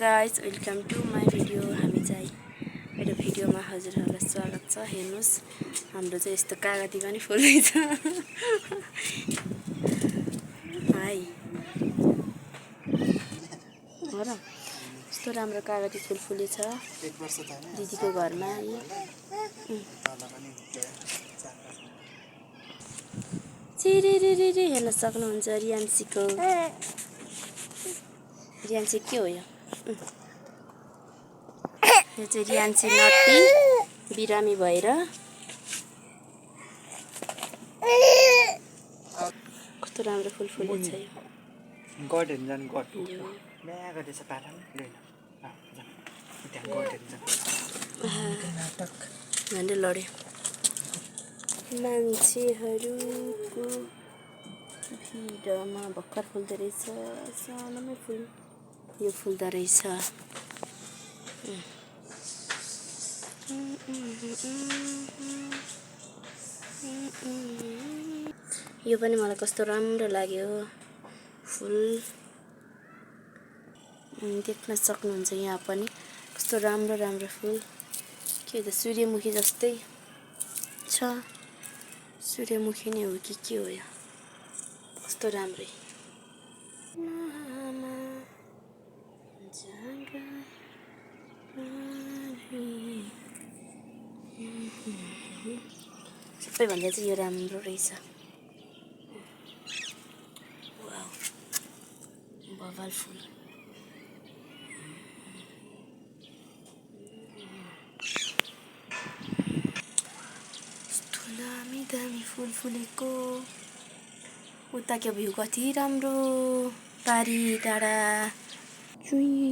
Guys welcome to my video. हामी चाहिँ मेरो भिडियोमा हजुरहरूलाई स्वागत छ। हेर्नुहोस् हाम्रो चाहिँ यस्तो कागती पनि फुल्दैछ हाई हो र यस्तो राम्रो कागती फुल फुलेछ दिदीको घरमा। चिरिरिरी हेर्न सक्नुहुन्छ रियान्सीको। रियान्सी के हो यो? यो चाहिँ रियान्सी नटी बिरामी भएर कस्तो राम्रो फुल फुलेछ यो। गड हेर्न जानु गड बिहा गरेछ पारा त्यहाँ गड हेर्न नाटक भनेर लड्यो। मान्छेहरूको भिडमा भर्खर फुल्दो रहेछ, सानोमै फुल यो फुल्दो रहेछ। यो पनि मलाई कस्तो राम्रो लाग्यो फुल। देख्न सक्नुहुन्छ यहाँ पनि कस्तो राम्रो राम्रो फुल। के त सूर्यमुखी जस्तै छ। सूर्यमुखी नै हो कि के हो यो? कस्तो राम्रै सबैभन्दा चाहिँ यो राम्रो रहेछ। वाउ बवाल फुल। दामी दामी फुल फुलेको। उताको भ्यू कति राम्रो, पारी डाँडा चुई